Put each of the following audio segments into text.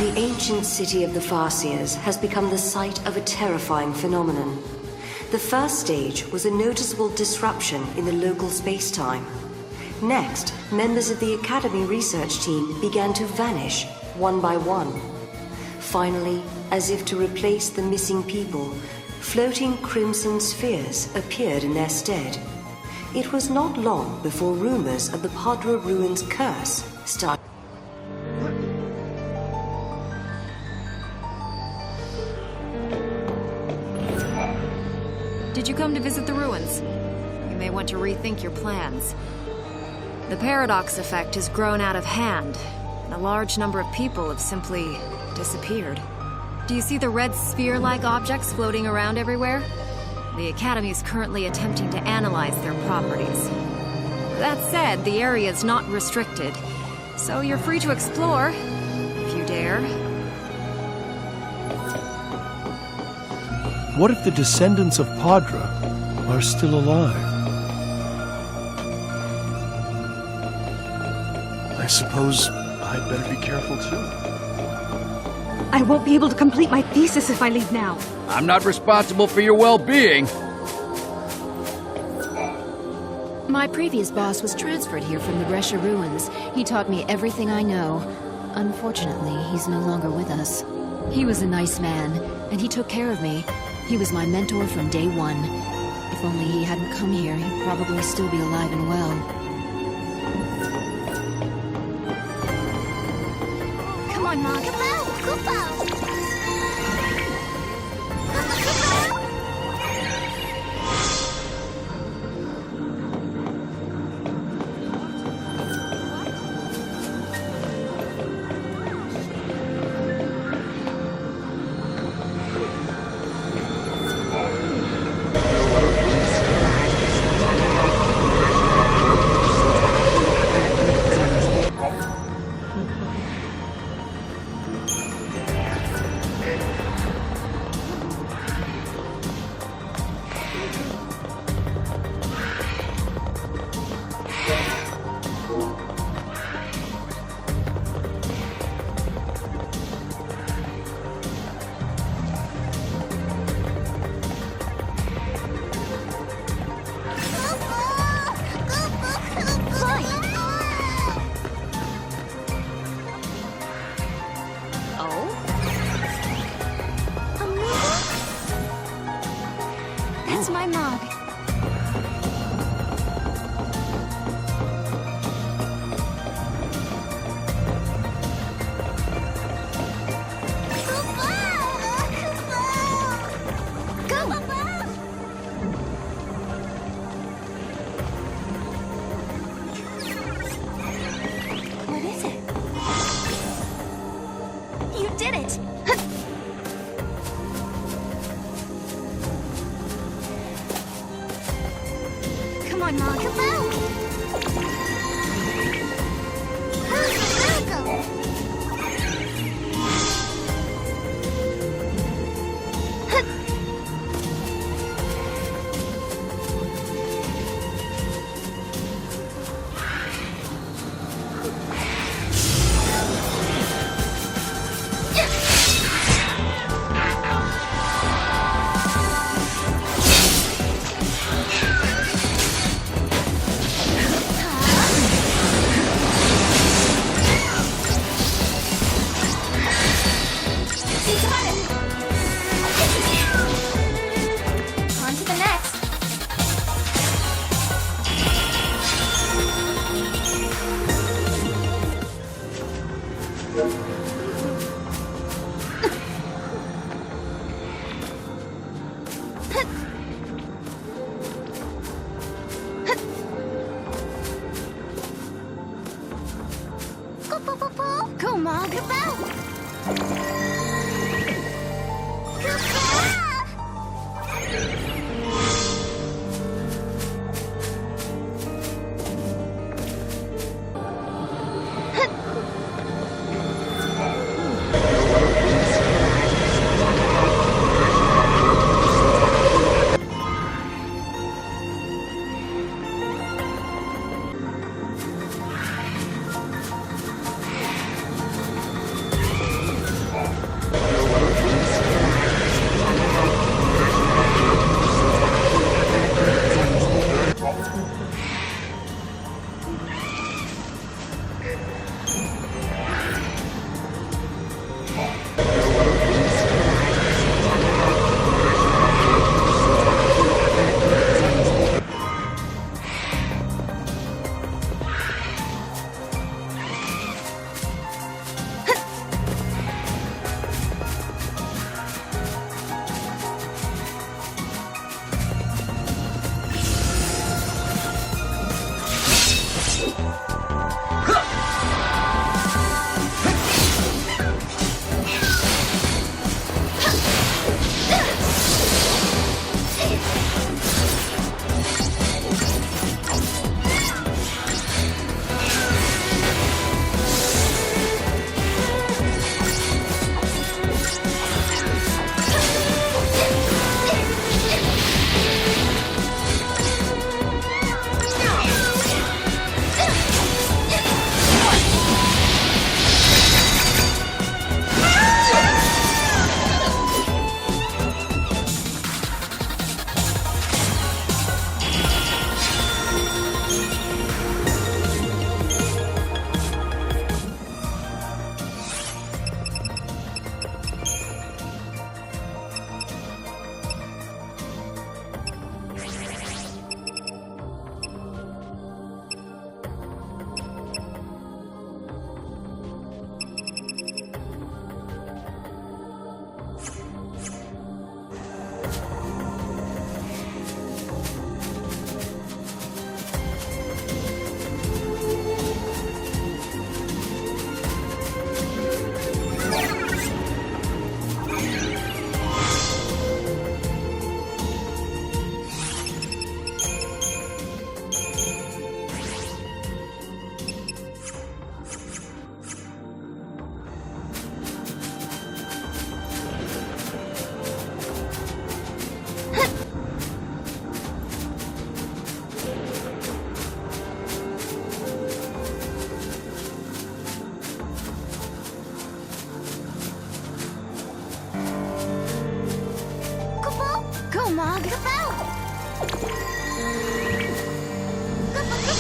The ancient city of the Farseers has become the site of a terrifying phenomenon. The first stage was a noticeable disruption in the local space-time. Next, members of the Academy research team began to vanish, one by one. Finally, as if to replace the missing people, floating crimson spheres appeared in their stead. It was not long before rumors of the Padra Ruins curse started. Did you come to visit the ruins? You may want to rethink your plans. The paradox effect has grown out of hand, and a large number of people have simply disappeared. Do you see the red sphere-like objects floating around everywhere? The Academy is currently attempting to analyze their properties. That said, the area is not restricted, so you're free to explore, if you dare. What if the descendants of Padra are still alive? I suppose I'd better be careful too. I won't be able to complete my thesis if I leave now. I'm not responsible for your well-being. My previous boss was transferred here from the Brescia ruins. He taught me everything I know. Unfortunately, he's no longer with us. He was a nice man, and he took care of me. He was my mentor from day one. If only he hadn't come here, he'd probably still be alive and well. Come on, Mom. Kupo! on, Ma. Look out! Look out!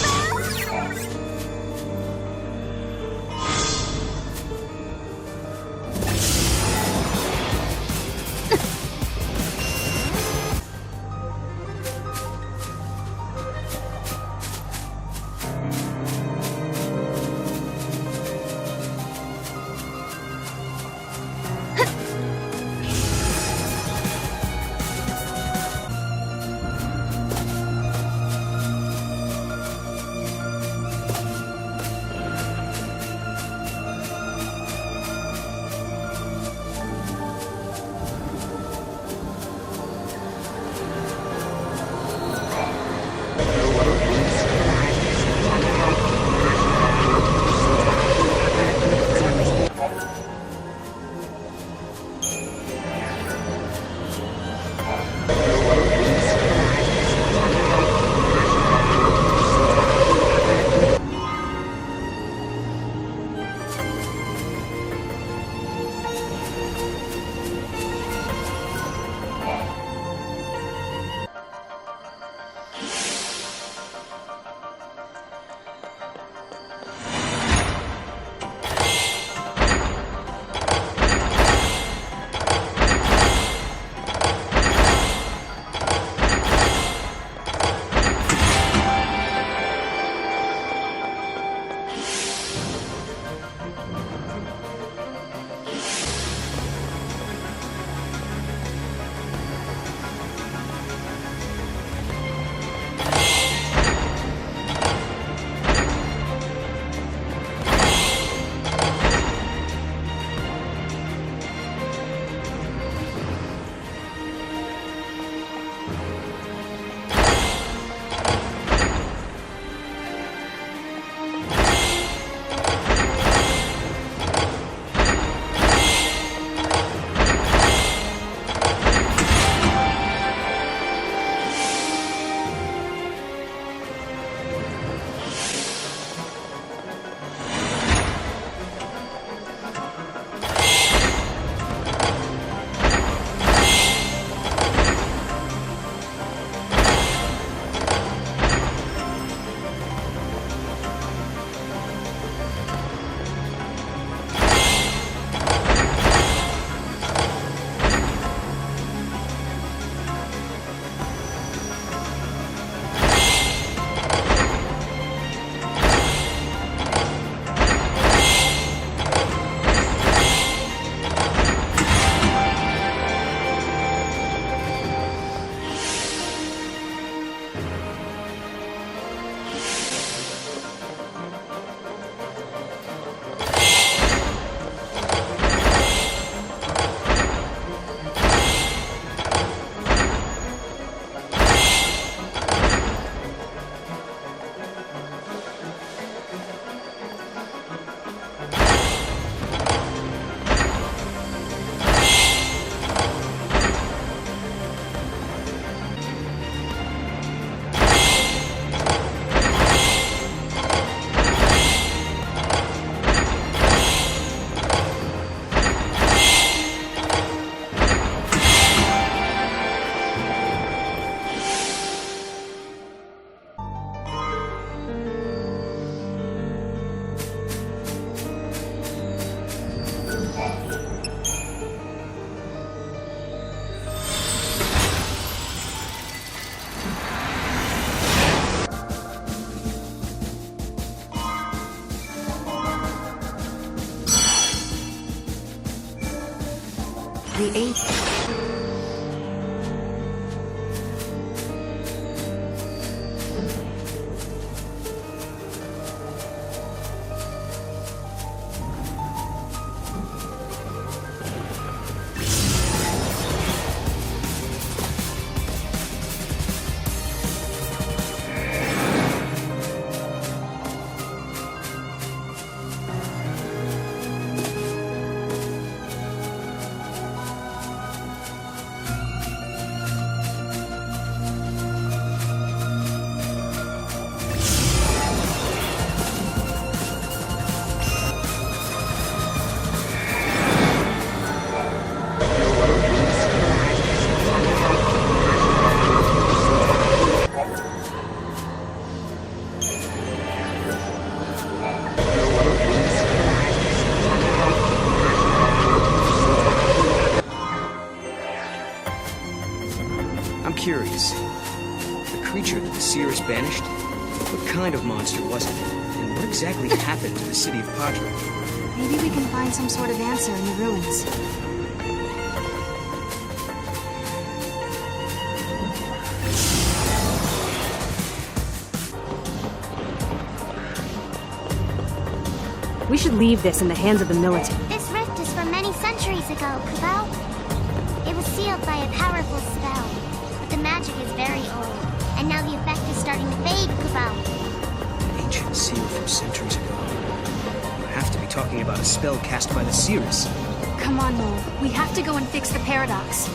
The eighth. curious. The creature that the seers banished? What kind of monster was it? And what exactly happened to the city of Padra? Maybe we can find some sort of answer in the ruins. We should leave this in the hands of the military. This rift is from many centuries ago, Kubo. It was sealed by a powerful spell, but the magic is very old, and now the effect is starting to fade, Kubo. An ancient seal from centuries ago. You have to be talking about a spell cast by the seers. Come on, Mole. We have to go and fix the paradox.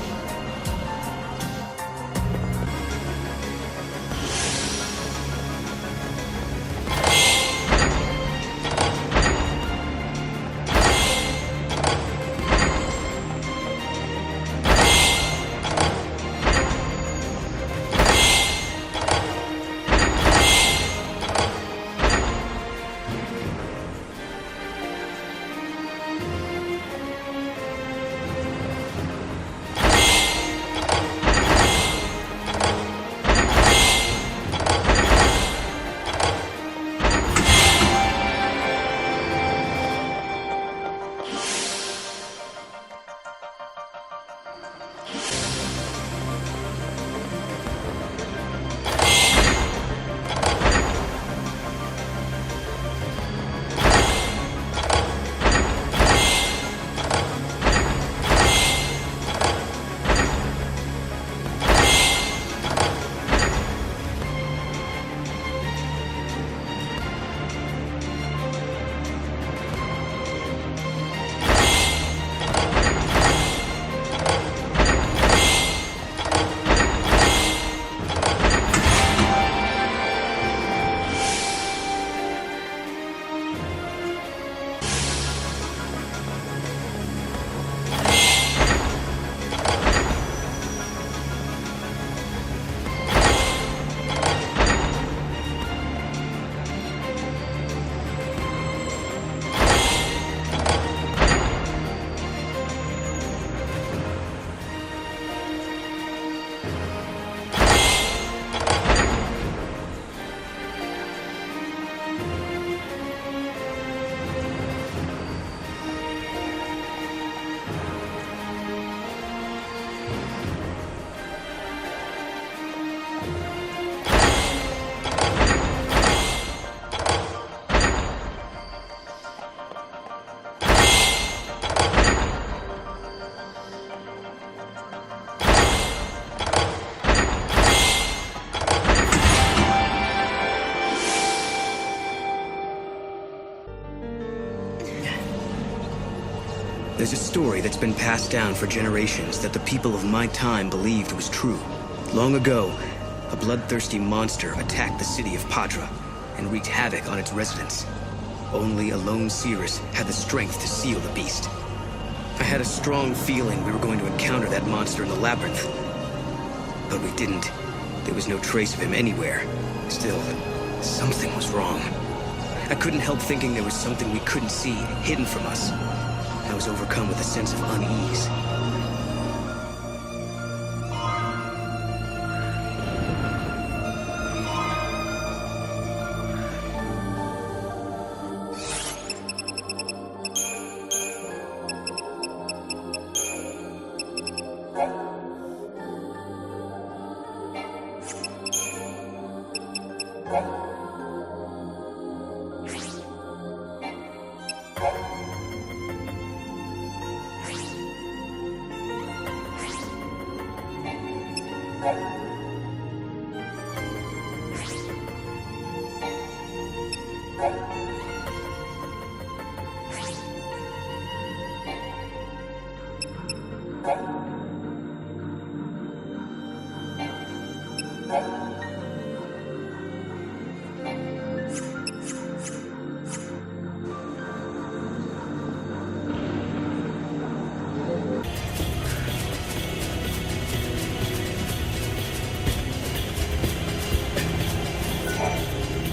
There's a story that's been passed down for generations that the people of my time believed was true. Long ago, a bloodthirsty monster attacked the city of Padra and wreaked havoc on its residents. Only a lone seeress had the strength to seal the beast. I had a strong feeling we were going to encounter that monster in the labyrinth. But we didn't. There was no trace of him anywhere. Still, something was wrong. I couldn't help thinking there was something we couldn't see, hidden from us. I was overcome with a sense of unease.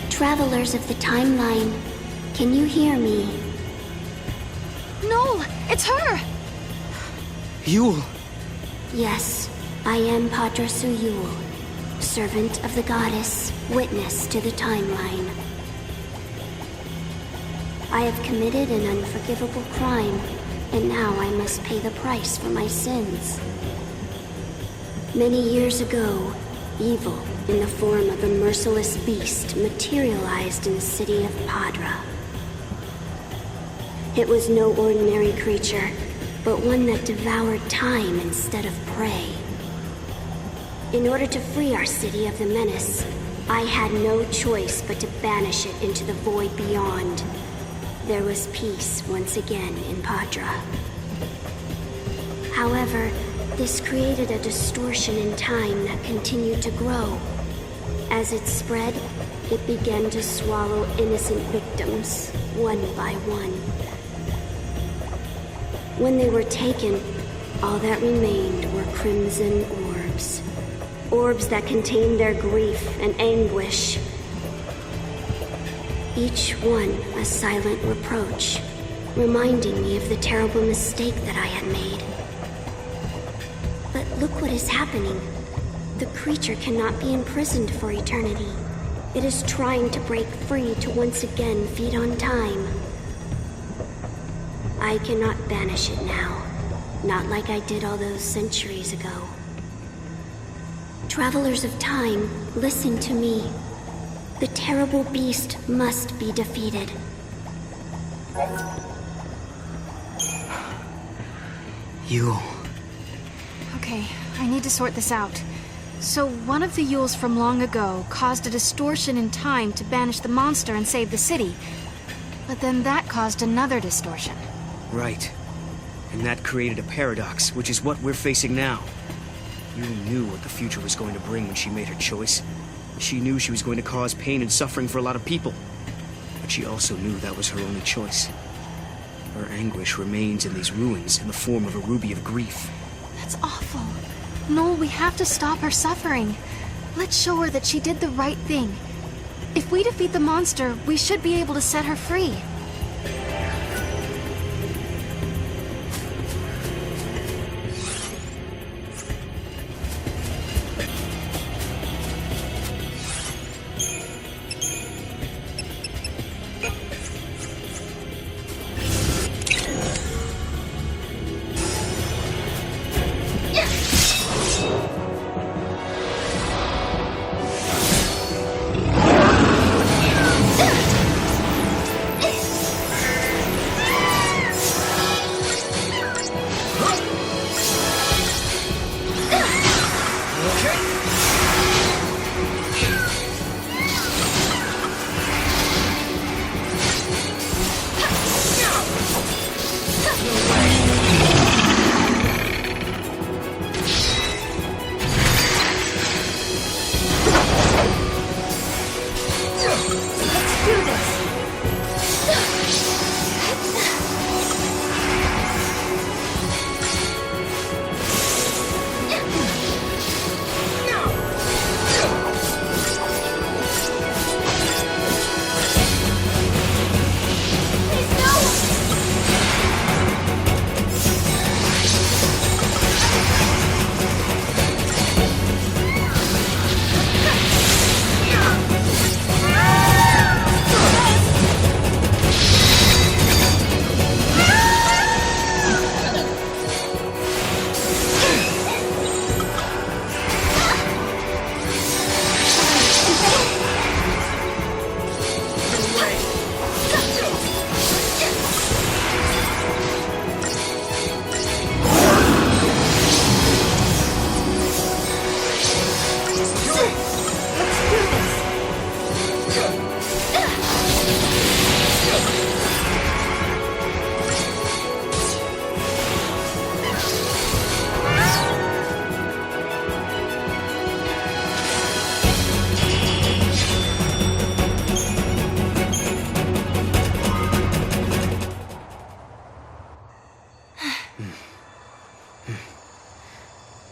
Travelers of the timeline, can you hear me? No! It's her! Yule! Yes, I am Padra Suyul, servant of the goddess, witness to the timeline. I have committed an unforgivable crime, and now I must pay the price for my sins. Many years ago, evil in the form of a merciless beast materialized in the city of Padra. It was no ordinary creature, but one that devoured time instead of prey. In order to free our city of the menace, I had no choice but to banish it into the void beyond. There was peace once again in Padra. However, this created a distortion in time that continued to grow. As it spread, it began to swallow innocent victims, one by one. When they were taken, all that remained were crimson orbs. Orbs that contained their grief and anguish. Each one a silent reproach, reminding me of the terrible mistake that I had made. But look what is happening. The creature cannot be imprisoned for eternity. It is trying to break free to once again feed on time. I cannot banish it now, not like I did all those centuries ago. Travelers of time, listen to me. The terrible beast must be defeated. Yule. Okay, I need to sort this out. So one of the Yules from long ago caused a distortion in time to banish the monster and save the city. But then that caused another distortion. Right. And that created a paradox, which is what we're facing now. Yule knew what the future was going to bring when she made her choice. She knew she was going to cause pain and suffering for a lot of people. But she also knew that was her only choice. Her anguish remains in these ruins in the form of a ruby of grief. That's awful. Noel, we have to stop her suffering. Let's show her that she did the right thing. If we defeat the monster, we should be able to set her free.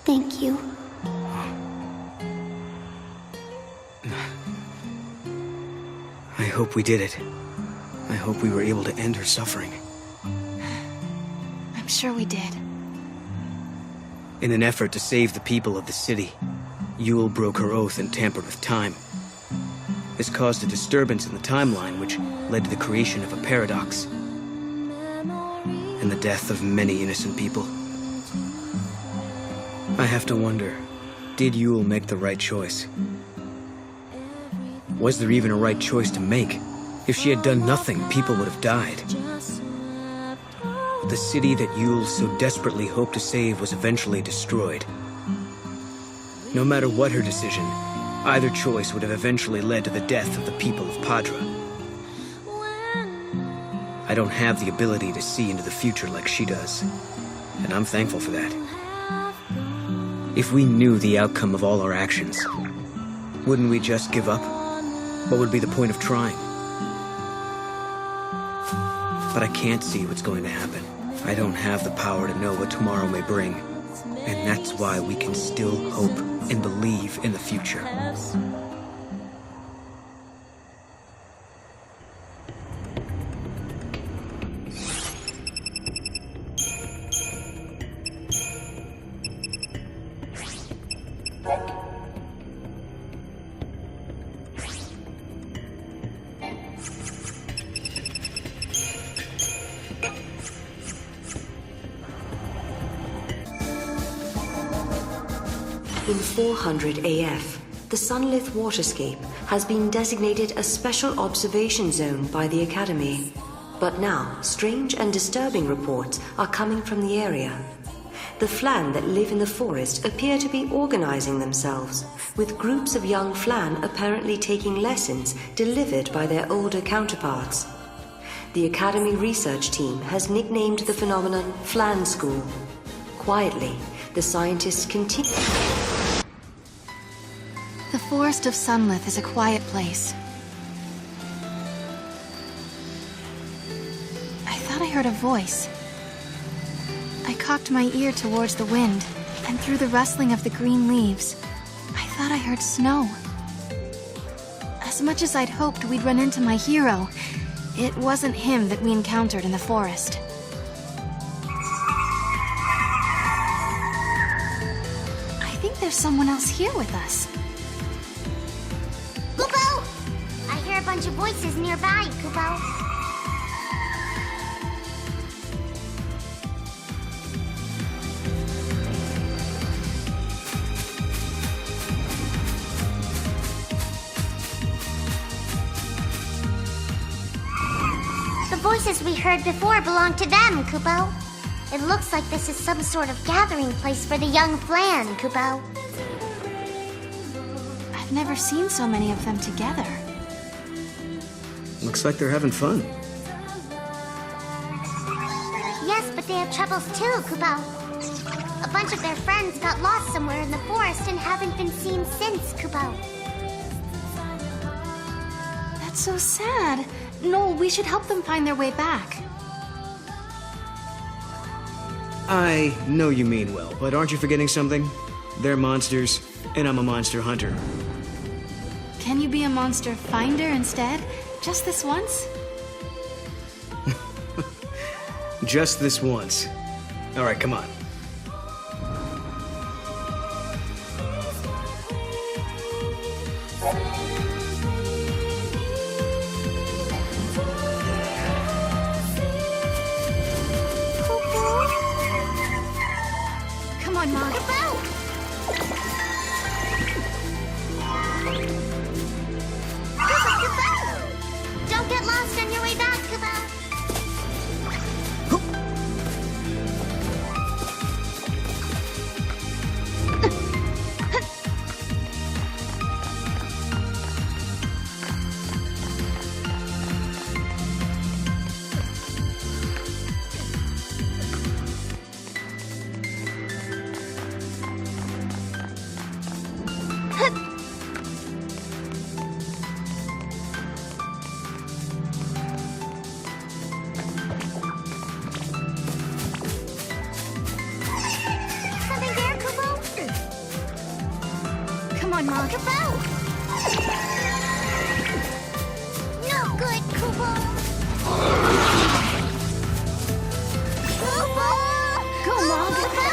Thank you. I hope we did it. I hope we were able to end her suffering. I'm sure we did. In an effort to save the people of the city, Yule broke her oath and tampered with time. This caused a disturbance in the timeline, which led to the creation of a paradox and the death of many innocent people. I have to wonder, did Yule make the right choice? Was there even a right choice to make? If she had done nothing, people would have died. The city that Yule so desperately hoped to save was eventually destroyed. No matter what her decision, either choice would have eventually led to the death of the people of Padra. I don't have the ability to see into the future like she does, and I'm thankful for that. If we knew the outcome of all our actions, wouldn't we just give up? What would be the point of trying? But I can't see what's going to happen. I don't have the power to know what tomorrow may bring, and that's why we can still hope and believe in the future. In 400 AF, the Sunlith waterscape has been designated a special observation zone by the Academy. But now, strange and disturbing reports are coming from the area. The Flan that live in the forest appear to be organizing themselves, with groups of young Flan apparently taking lessons delivered by their older counterparts. The Academy research team has nicknamed the phenomenon Flan School. Quietly, the scientists continue. The Forest of Sunlith is a quiet place. I thought I heard a voice. I cocked my ear towards the wind, and through the rustling of the green leaves, I thought I heard snow. As much as I'd hoped we'd run into my hero, it wasn't him that we encountered in the forest. I think there's someone else here with us. Kupo! I hear a bunch of voices nearby, Kupo. The voices we heard before belong to them, Kupo. It looks like this is some sort of gathering place for the young Flan, Kupo. I've never seen so many of them together. Looks like they're having fun. Yes, but they have troubles too, Kupo. A bunch of their friends got lost somewhere in the forest and haven't been seen since, Kupo. That's so sad. No, we should help them find their way back. I know you mean well, but aren't you forgetting something? They're monsters, and I'm a monster hunter. Can you be a monster finder instead? Just this once? Just this once. All right, come on. Come on, Mom. Don't get lost on your way back, Kupo. Something there, Kupo? Come on, Mom. Kupo! No good, Kupo! Kupo! Go, Mom. Kupo!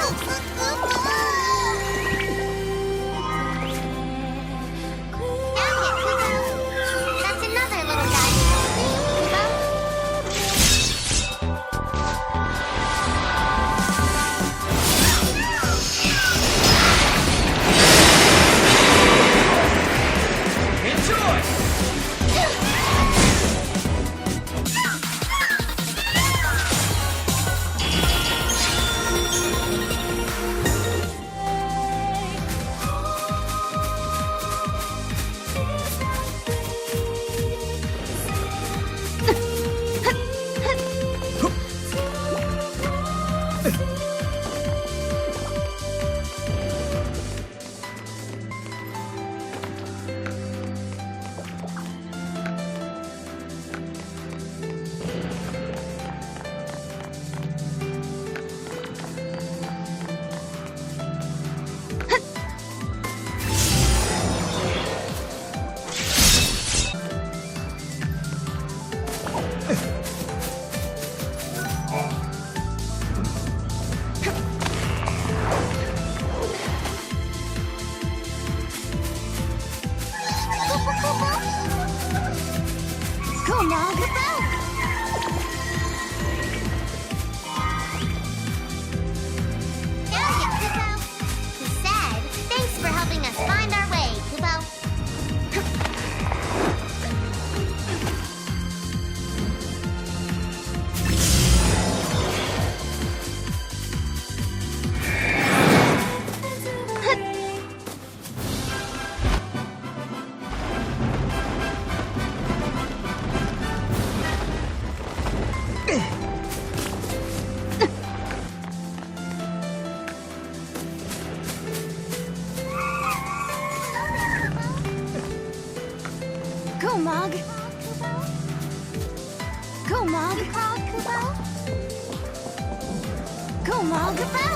Come on, Kupo!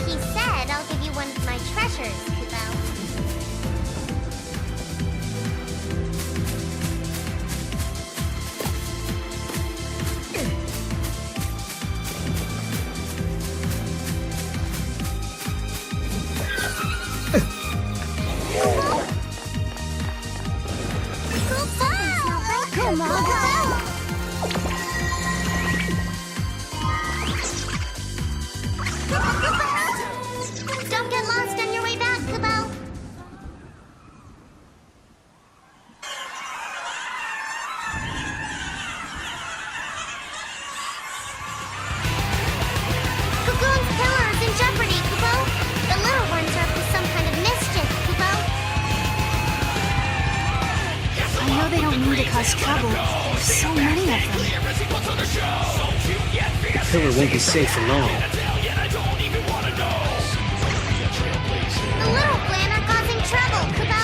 He said I'll give you one of my treasures, Kupo. Come on, don't get lost on your way back, Kupo. Cocoon's pillar is in jeopardy, Kupo. The little ones are up to some kind of mischief, Kupo. I know they don't mean to cause trouble. There's so many of them. The pillar won't be safe for long. The little clan are causing trouble, Kupo.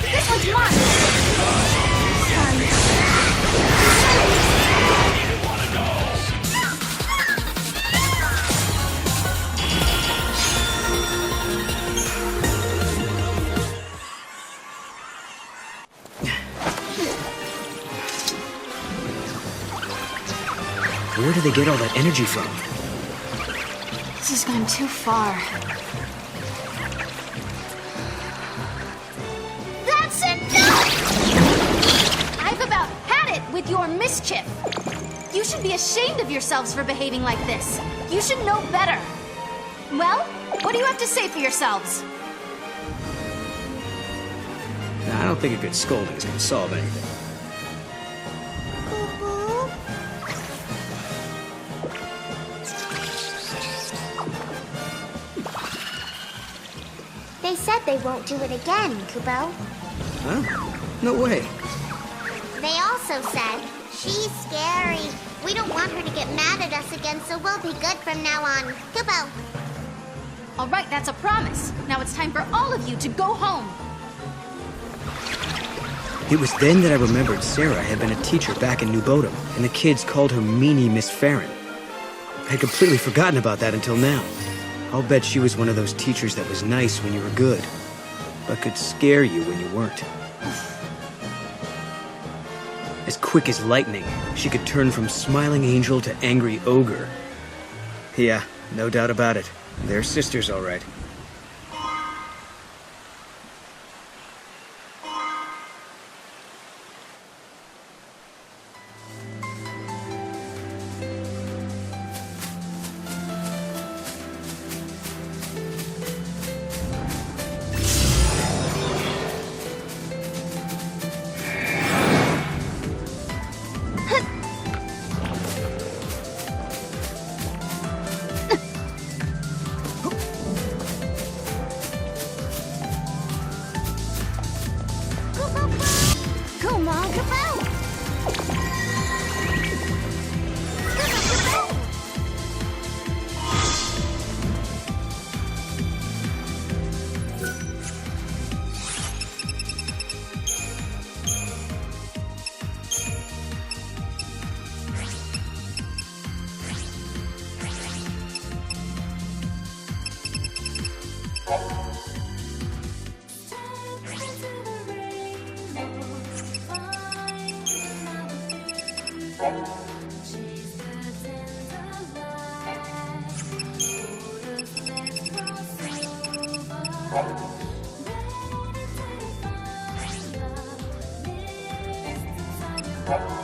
This one's mine! Where do they get all that energy from? This has gone too far. That's enough! I've about had it with your mischief. You should be ashamed of yourselves for behaving like this. You should know better. Well, what do you have to say for yourselves? Nah, I don't think a good scolding is going to solve anything. They said they won't do it again, Kupo. Huh? No way. They also said, she's scary. We don't want her to get mad at us again, so we'll be good from now on. Kupo. All right, that's a promise. Now it's time for all of you to go home. It was then that I remembered Sarah had been a teacher back in New Bodom, and the kids called her Meanie Miss Farron. I had completely forgotten about that until now. I'll bet she was one of those teachers that was nice when you were good, but could scare you when you weren't. As quick as lightning, she could turn from smiling angel to angry ogre. Yeah, no doubt about it. They're sisters, all right. Come on, Kupo! Bye.